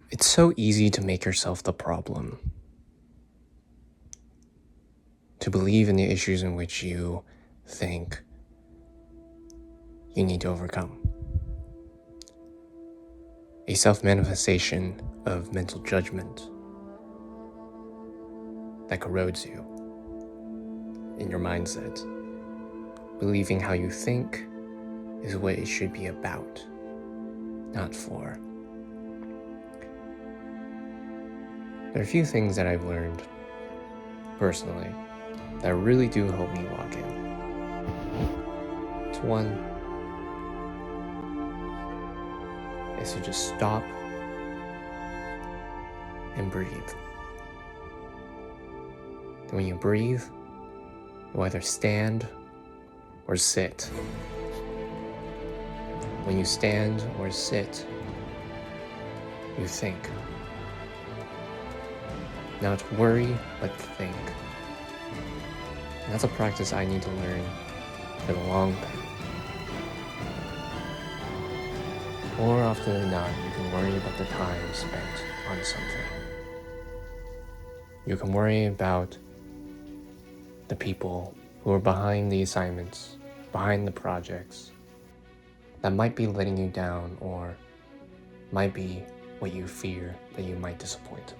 It's so easy to make yourself the problem, to believe in the issues in which you think you need to overcome. A self-manifestation of mental judgment that corrodes you in your mindset, believing how you think is what it should be about, not for. There are a few things that I've learned personally that really do help me walk in. It's one is to just stop and breathe. And when you breathe, you either stand or sit. When you stand or sit, you think. Not worry, but think. And that's a practice I need to learn for the long term. More often than not, you can worry about the time spent on something. You can worry about the people who are behind the assignments, behind the projects, that might be letting you down or might be what you fear that you might disappoint.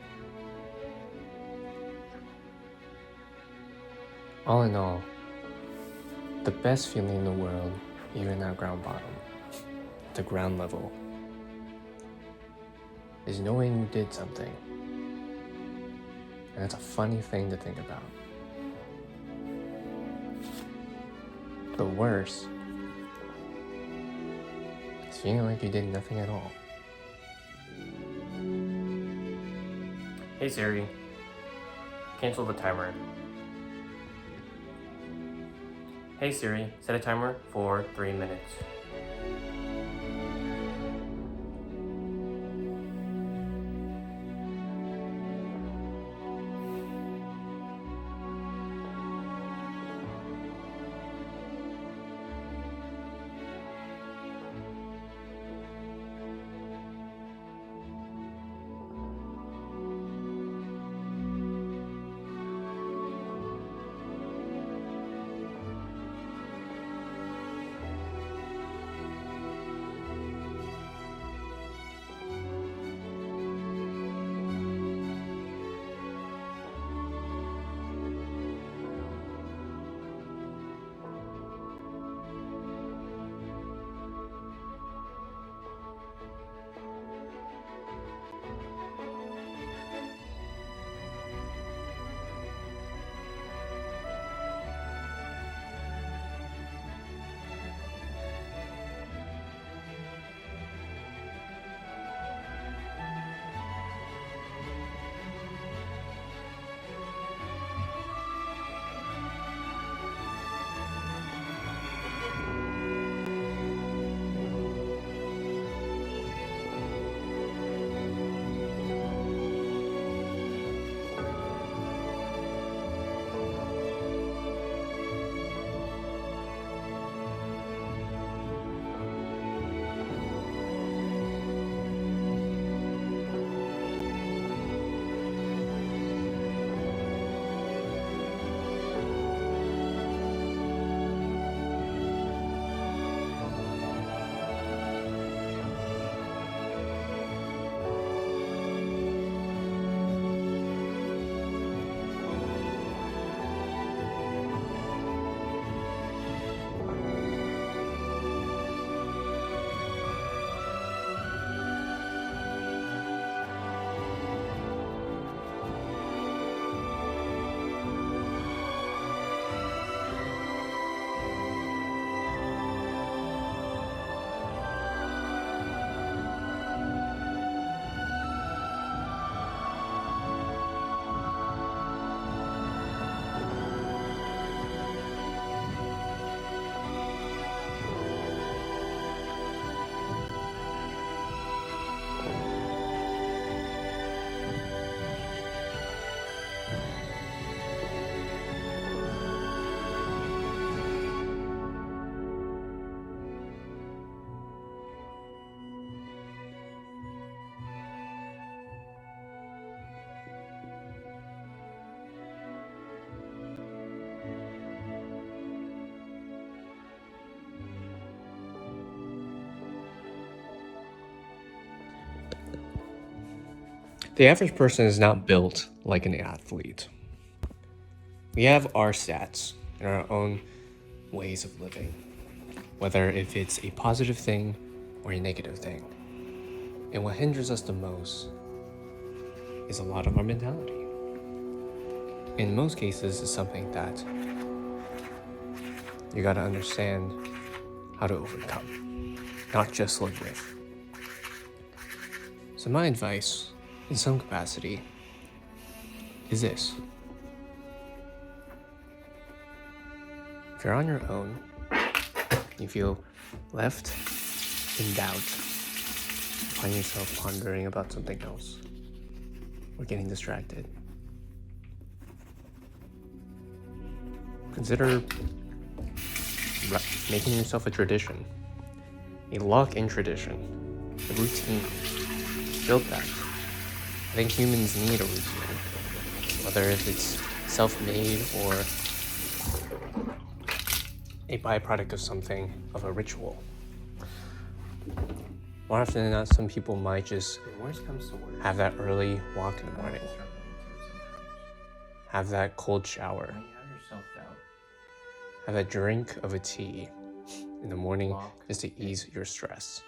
All in all, the best feeling in the world, even at ground bottom, the ground level, is knowing you did something. And that's a funny thing to think about. The worst is feeling like you did nothing at all. Hey Siri, cancel the timer. Hey Siri, set a timer for 3 minutes. The average person is not built like an athlete. We have our stats and our own ways of living, whether if it's a positive thing or a negative thing. And what hinders us the most is a lot of our mentality. In most cases, it's something that you gotta understand how to overcome, not just live with. So my advice, in some capacity, is this. If you're on your own, you feel left in doubt, find yourself pondering about something else, or getting distracted, consider making yourself a tradition, a lock-in tradition, a routine. Build that. I think humans need a routine, whether if it's self-made or a byproduct of something, of a ritual. More often than not, some people might just have that early walk in the morning, have that cold shower, have a drink of a tea in the morning just to ease your stress.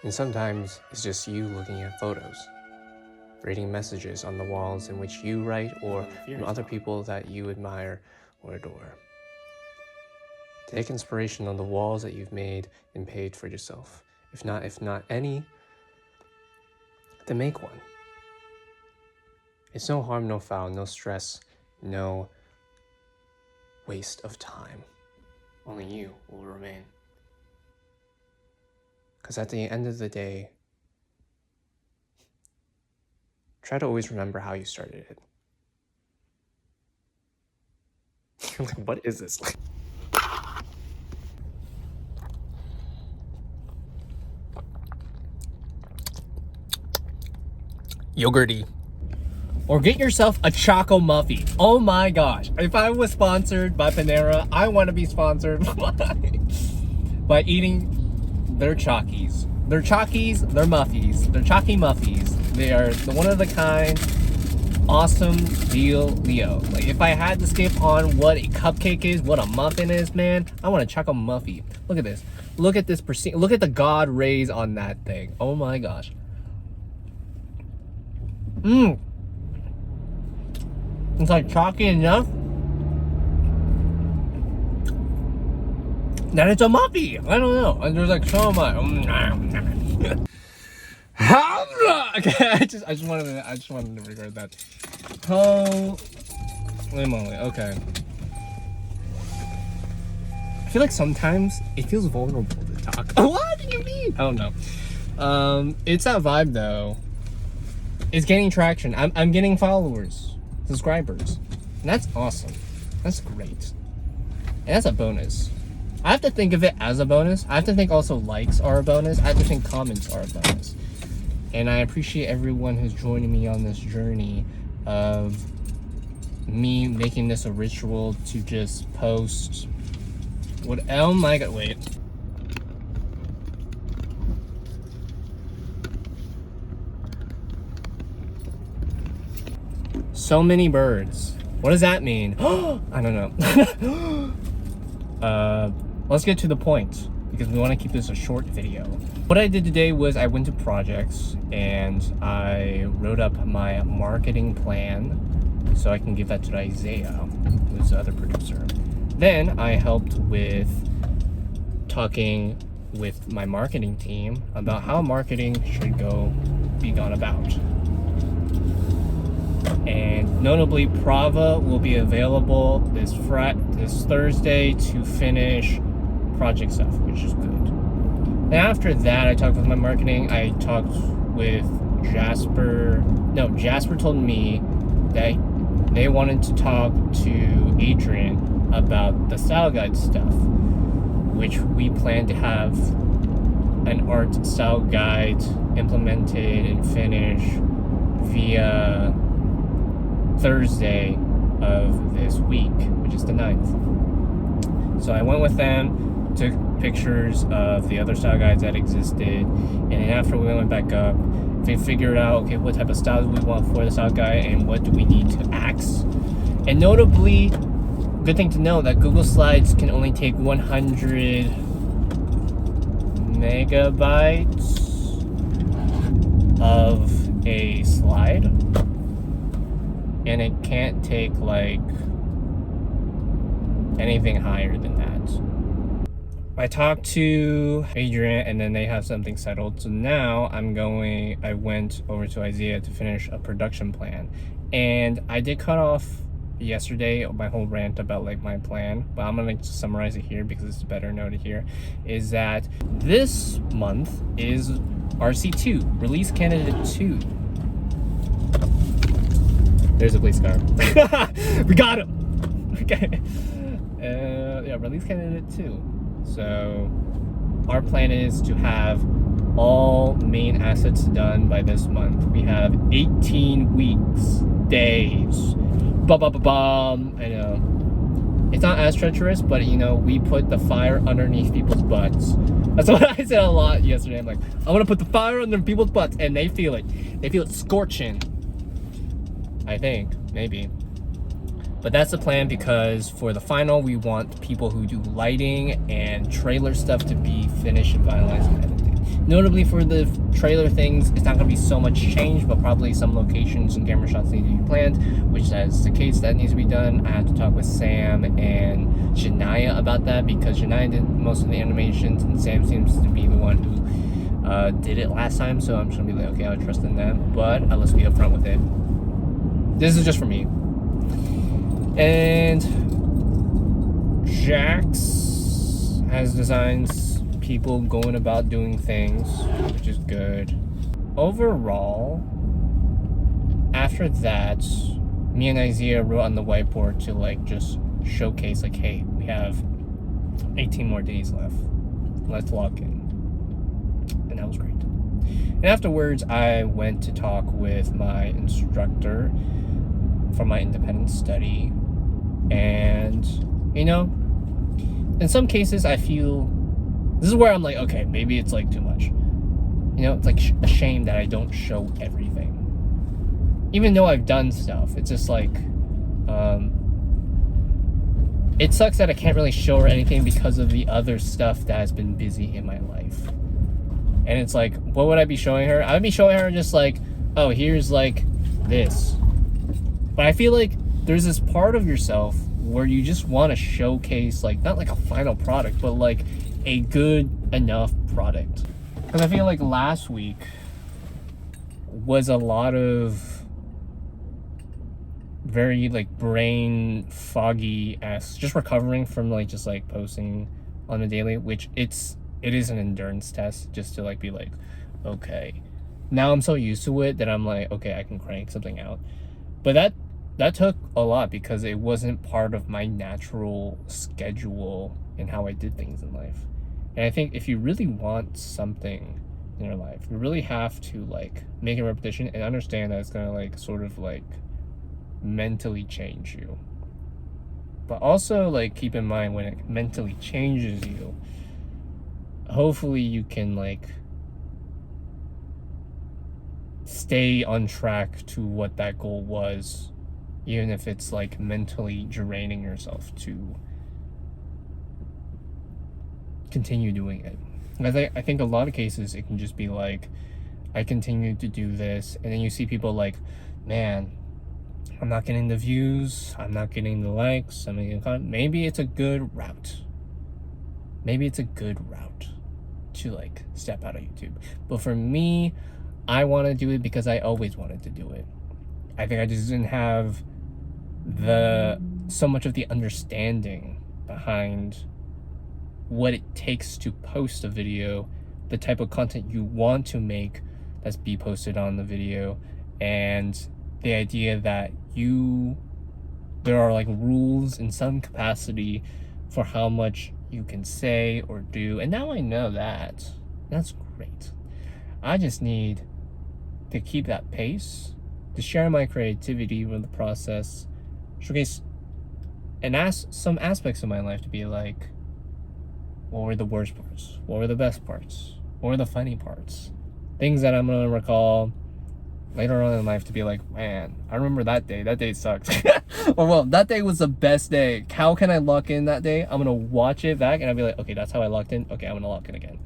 And sometimes it's just you looking at photos, reading messages on the walls in which you write or from other people that you admire or adore. Take inspiration on the walls that you've made and paid for yourself. If not any, then make one. It's no harm, no foul, no stress, no waste of time. Only you will remain. Because at the end of the day, try to always remember how you started it. You're like, what is this? Yogurty. Or get yourself a Choco Muffy. Oh my gosh. If I was sponsored by Panera, I want to be sponsored by eating their Chockies. Their Chockies, their Muffies. Their Chocky Muffies. They are the one of the kind, awesome deal Leo. Like if I had to skip on what a cupcake is, what a muffin is, man, I want a Choco Muffy. Look at this. Look at this look at the God rays on that thing. Oh my gosh. It's like chalky enough that it's a muffy. I don't know. And there's like so much. Okay, I just wanted to record that. Holy moly. Okay. I feel like sometimes it feels vulnerable to talk. What do you mean? I don't know. It's that vibe though. It's gaining traction. I'm getting followers, subscribers, and that's awesome. That's great. And that's a bonus. I have to think of it as a bonus. I have to think also likes are a bonus. I have to think comments are a bonus. And I appreciate everyone who's joining me on this journey of me making this a ritual to just post what, oh my god, wait. So many birds. What does that mean? I don't know. Let's get to the point because we want to keep this a short video. What I did today was I went to projects and I wrote up my marketing plan so I can give that to Isaiah, who's the other producer. Then I helped with talking with my marketing team about how marketing should be gone about. And notably, Prava will be available this Thursday to finish project stuff, which is good. And after that, I talked with my marketing. I talked with Jasper. No, Jasper told me that they wanted to talk to Adrian about the style guide stuff, which we plan to have an art style guide implemented and finished via Thursday of this week, which is the 9th. So I went with them, took pictures of the other style guides that existed, and then after we went back up, We figured out, okay, what type of styles we want for the South Guy and what do we need to axe. And notably, good thing to know that Google Slides can only take 100 megabytes of a slide, and it can't take like anything higher than that. I talked to Adrian and then they have something settled. So now I went over to Isaiah to finish a production plan. And I did cut off yesterday my whole rant about like my plan, but I'm gonna summarize it here because it's better noted here, is that this month is RC2, Release Candidate 2. There's a police car. We got him! Okay. Yeah, Release Candidate 2. So our plan is to have all main assets done by this month. We have 18 weeks, days. I know. It's not as treacherous, but you know, we put the fire underneath people's butts. That's what I said a lot yesterday. I'm like, I want to put the fire under people's butts, and they feel it. They feel it scorching. I think, maybe. But that's the plan, because for the final, we want people who do lighting and trailer stuff to be finished and finalized and edited. Notably for the trailer things, it's not going to be so much change, but probably some locations and camera shots need to be planned, which is the case that needs to be done. I had to talk with Sam and Shania about that, because Shania did most of the animations and Sam seems to be the one who did it last time, so I'm just going to be like, okay, I'll trust in them, but let's be upfront with it. This is just for me. And Jax has designs people going about doing things, which is good. Overall, after that, me and Isaiah wrote on the whiteboard to like just showcase like, hey, we have 18 more days left. Let's lock in. And that was great. And afterwards, I went to talk with my instructor for my independent study. And, you know, in some cases I feel, this is where I'm like, okay, maybe it's like too much. You know, it's like a shame that I don't show everything. Even though I've done stuff, it's just like, it sucks that I can't really show her anything because of the other stuff that has been busy in my life. And it's like, what would I be showing her? I would be showing her just like, oh, here's like this. But I feel like there's this part of yourself where you just want to showcase, like, not like a final product, but like a good enough product. Because I feel like last week was a lot of very like brain foggy-esque, just recovering from like just like posting on a daily, which it is an endurance test, just to like be like, okay, now I'm so used to it that I'm like, okay, I can crank something out. But that took a lot, because it wasn't part of my natural schedule and how I did things in life. And I think if you really want something in your life, you really have to like make a repetition and understand that it's gonna like sort of like mentally change you. But also like keep in mind, when it mentally changes you, hopefully you can like stay on track to what that goal was, even if it's like mentally draining yourself to continue doing it. I think a lot of cases it can just be like, I continue to do this, and then you see people like, man, I'm not getting the views, I'm not getting the likes, I'm not getting content. Maybe it's a good route. Maybe it's a good route to like step out of YouTube. But for me, I want to do it because I always wanted to do it. I think I just didn't have so much of the understanding behind what it takes to post a video, the type of content you want to make that's be posted on the video, and the idea that there are like rules in some capacity for how much you can say or do. And now I know that. That's great. I just need to keep that pace, to share my creativity with the process, showcase and ask some aspects of my life to be like, what were the worst parts? What were the best parts? What were the funny parts? things that I'm gonna recall later on in life to be like, man, I remember that day. That day sucked. Or well, that day was the best day. How can I lock in that day? I'm gonna watch it back and I'll be like, okay, that's how I locked in. Okay, I'm gonna lock in again.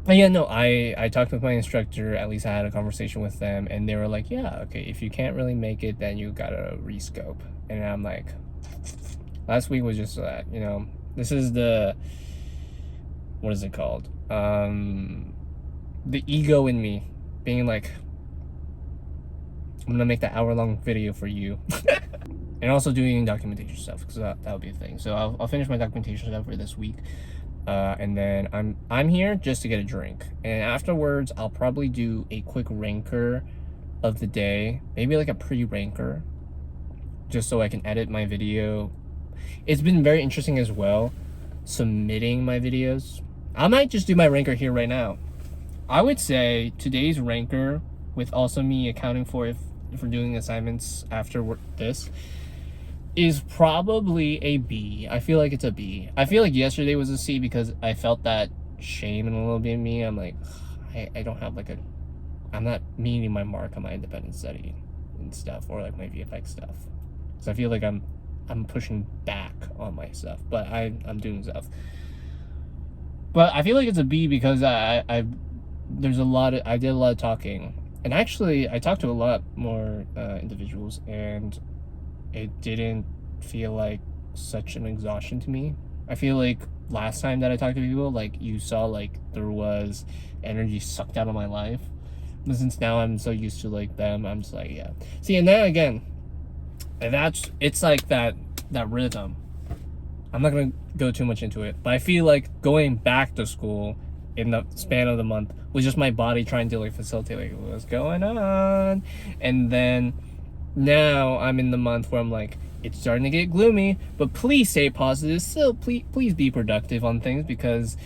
But yeah, no, I talked with my instructor. At least I had a conversation with them, and they were like, yeah, okay, if you can't really make it, then you gotta rescope. And I'm like, last week was just that, you know. This is the, what is it called? The ego in me being like, I'm gonna make that hour-long video for you. And also doing documentation stuff, because that would be a thing. So I'll finish my documentation stuff for this week. And then I'm here just to get a drink. And afterwards, I'll probably do a quick ranker of the day. Maybe like a pre-ranker. Just so I can edit my video. It's been very interesting as well, submitting my videos. I might just do my ranker here right now. I would say today's ranker, with also me accounting for doing assignments after this, is probably a B. I feel like it's a B. I feel like yesterday was a C because I felt that shame in a little bit in me. I'm like, I don't have like I'm not meeting my mark on my independent study and stuff, or like my VFX stuff. So I feel like I'm pushing back on my stuff, but I'm doing stuff. But I feel like it's a B because I did a lot of talking, and actually I talked to a lot more individuals, and it didn't feel like such an exhaustion to me. I feel like last time that I talked to people, like you saw like there was energy sucked out of my life. But since now I'm so used to like them, I'm just like, yeah. See, and then again, it's like that rhythm. I'm not gonna go too much into it, but I feel like going back to school in the span of the month was just my body trying to like facilitate like what's going on. And then now I'm in the month where I'm like, it's starting to get gloomy, but please stay positive. Still, please be productive on things, because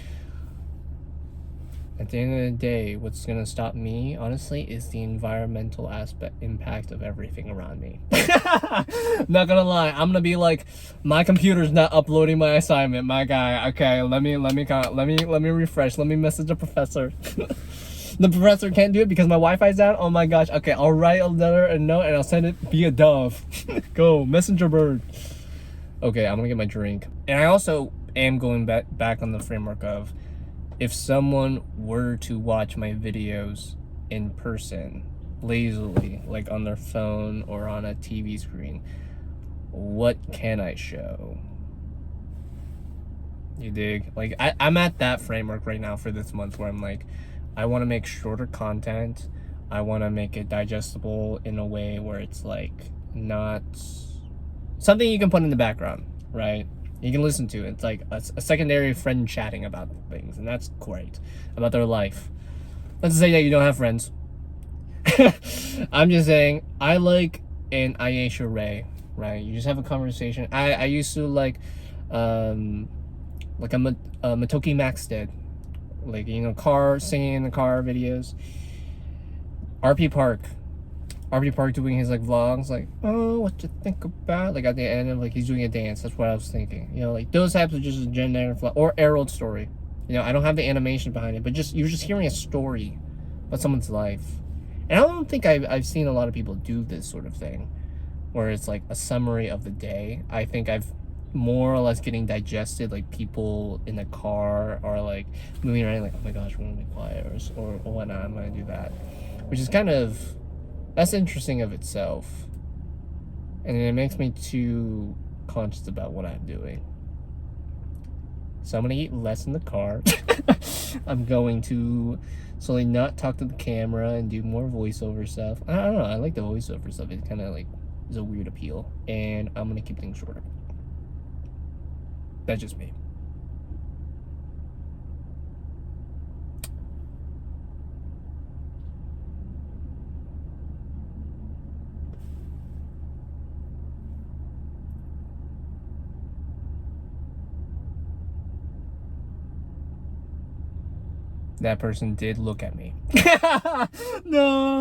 at the end of the day, what's gonna stop me, honestly, is the environmental impact of everything around me. Not gonna lie, I'm gonna be like, my computer's not uploading my assignment, my guy. Okay, let me refresh. Let me message the professor. The professor can't do it because my Wi-Fi's down. Oh my gosh. Okay, I'll write a note and I'll send it via Dove. Go, messenger bird. Okay, I'm gonna get my drink. And I also am going back on the framework of, if someone were to watch my videos in person, lazily, like on their phone or on a TV screen, what can I show? You dig? Like, I'm at that framework right now for this month where I'm like, I want to make shorter content. I want to make it digestible in a way where it's like not something you can put in the background, right? You can listen to it. It's like a secondary friend chatting about things, and that's great, about their life. Let's say that you don't have friends. I'm just saying, I like an Aisha Ray, right? You just have a conversation. I used to like a Matoki Max did. Like, you know, singing in the car videos. RP Park doing his like vlogs, like, oh, what you think about, like at the end of like he's doing a dance. That's what I was thinking, you know, like those types of just a generic vlog. Or Errol's story, you know, I don't have the animation behind it, but you're just hearing a story about someone's life. And I don't think I've seen a lot of people do this sort of thing, where it's like a summary of the day. I think I've more or less getting digested, like people in the car are like moving around like, oh my gosh, we're gonna be quiet, or whatnot. I'm gonna do that, which is kind of, that's interesting of itself, and it makes me too conscious about what I'm doing. So I'm gonna eat less in the car. I'm going to slowly not talk to the camera and do more voiceover stuff. I don't know, I like the voiceover stuff. It kind of like is a weird appeal, and I'm gonna keep things shorter. That's just me. That person did look at me. No.